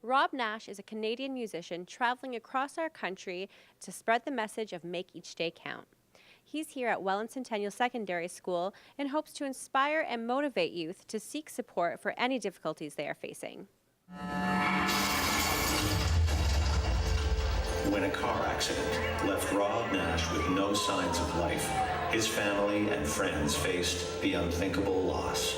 Robb Nash is a Canadian musician traveling across our country to spread the message of make each day count. He's here at Welland Centennial Secondary School and hopes to inspire and motivate youth to seek support for any difficulties they are facing. When a car accident left Robb Nash with no signs of life, his family and friends faced the unthinkable loss.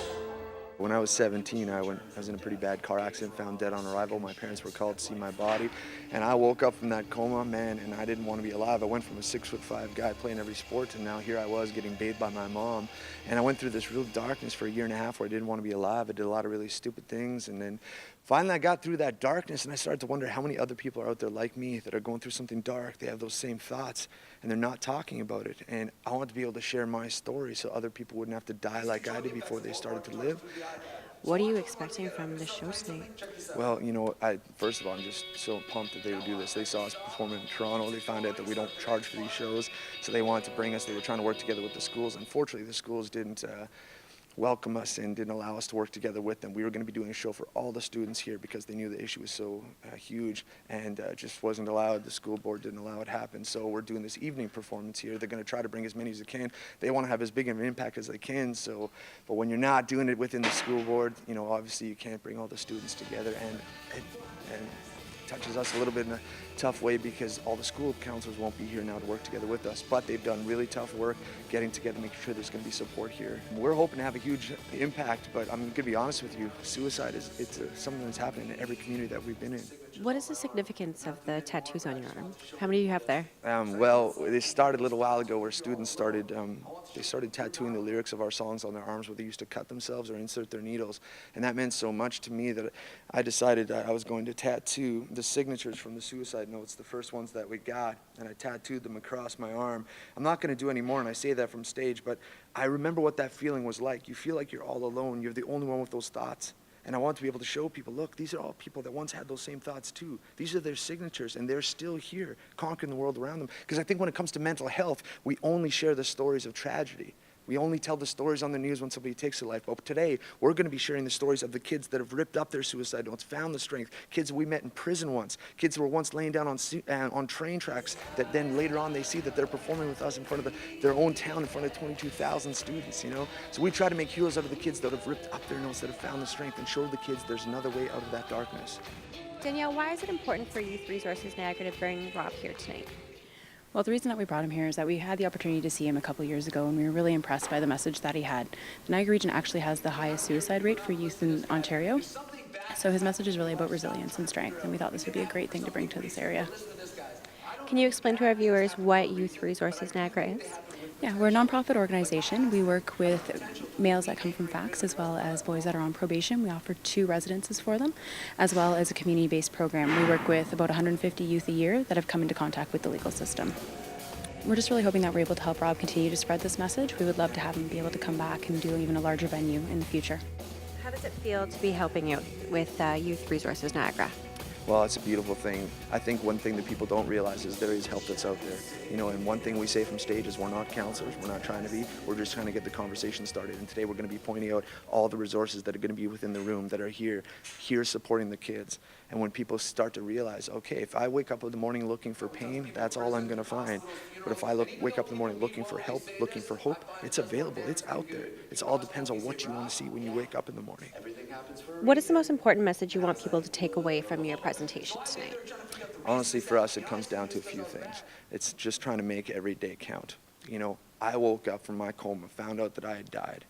When I was 17, I was in a pretty bad car accident, found dead on arrival. My parents were called to see my body, and I woke up from that coma, man, and I didn't want to be alive. I went from a 6'5" guy playing every sport to now here I was getting bathed by my mom. And I went through this real darkness for a year and a half where I didn't want to be alive. I did a lot of really stupid things, and then finally I got through that darkness, and I started to wonder how many other people are out there like me that are going through something dark. They have those same thoughts, and they're not talking about it. And I want to be able to share my story so other people wouldn't have to die like I did before they started to live. What are you expecting from the show tonight? Well, you know, first of all, I'm just so pumped that they would do this. They saw us perform in Toronto. They found out that we don't charge for these shows, so they wanted to bring us. They were trying to work together with the schools. Unfortunately, the schools didn't welcome us and didn't allow us to work together with them. We were going to be doing a show for all the students here because they knew the issue was so huge, and just wasn't allowed. The school board didn't allow it to happen. So we're doing this evening performance here. They're going to try to bring as many as they can. They want to have as big of an impact as they can. So, but when you're not doing it within the school board, you know, obviously you can't bring all the students together, and touches us a little bit in a tough way because all the school counselors won't be here now to work together with us, but they've done really tough work getting together, making sure there's going to be support here. We're hoping to have a huge impact, but I'm going to be honest with you, suicide is something that's happening in every community that we've been in. What is the significance of the tattoos on your arm? How many do you have there? Well, they started a little while ago where students started tattooing the lyrics of our songs on their arms where they used to cut themselves or insert their needles. And that meant so much to me that I decided I was going to tattoo the signatures from the suicide notes, the first ones that we got, and I tattooed them across my arm. I'm not going to do any more, and I say that from stage, but I remember what that feeling was like. You feel like you're all alone. You're the only one with those thoughts. And I want to be able to show people, look, these are all people that once had those same thoughts too. These are their signatures, and they're still here, conquering the world around them. Because I think when it comes to mental health, we only share the stories of tragedy. We only tell the stories on the news when somebody takes their life. But today, we're going to be sharing the stories of the kids that have ripped up their suicide notes, found the strength, kids we met in prison once, kids who were once laying down on train tracks that then later on they see that they're performing with us in front of their own town in front of 22,000 students, you know? So we try to make heroes out of the kids that have ripped up their notes, that have found the strength, and show the kids there's another way out of that darkness. Danielle, why is it important for Youth Resources Niagara to bring Robb here tonight? Well, the reason that we brought him here is that we had the opportunity to see him a couple years ago, and we were really impressed by the message that he had. The Niagara region actually has the highest suicide rate for youth in Ontario, so his message is really about resilience and strength, and we thought this would be a great thing to bring to this area. Can you explain to our viewers what Youth Resources Niagara is? Yeah, we're a nonprofit organization. We work with males that come from FACS as well as boys that are on probation. We offer 2 residences for them, as well as a community-based program. We work with about 150 youth a year that have come into contact with the legal system. We're just really hoping that we're able to help Robb continue to spread this message. We would love to have him be able to come back and do even a larger venue in the future. How does it feel to be helping out with Youth Resources Niagara? Well, it's a beautiful thing. I think one thing that people don't realize is there is help that's out there. You know, and one thing we say from stage is we're not counselors, we're not trying to be, we're just trying to get the conversation started. And today we're going to be pointing out all the resources that are going to be within the room that are here supporting the kids. And when people start to realize, okay, if I wake up in the morning looking for pain, that's all I'm going to find. But if I wake up in the morning looking for help, looking for hope, it's available, it's out there. It all depends on what you want to see when you wake up in the morning. What is the most important message you want people to take away from your presentation tonight? Honestly, for us, it comes down to a few things. It's just trying to make every day count. You know, I woke up from my coma, found out that I had died,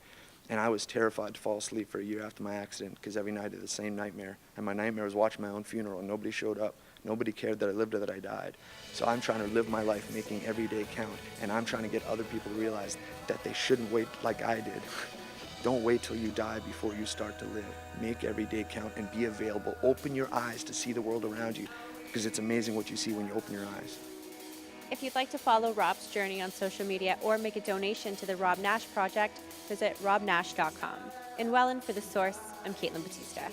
and I was terrified to fall asleep for a year after my accident because every night I had the same nightmare, and my nightmare was watching my own funeral, and nobody showed up. Nobody cared that I lived or that I died. So I'm trying to live my life making every day count, and I'm trying to get other people to realize that they shouldn't wait like I did. Don't wait till you die before you start to live. Make every day count and be available. Open your eyes to see the world around you, because it's amazing what you see when you open your eyes. If you'd like to follow Robb's journey on social media or make a donation to the Robb Nash Project, visit robbnash.com. In Welland, for The Source, I'm Battista.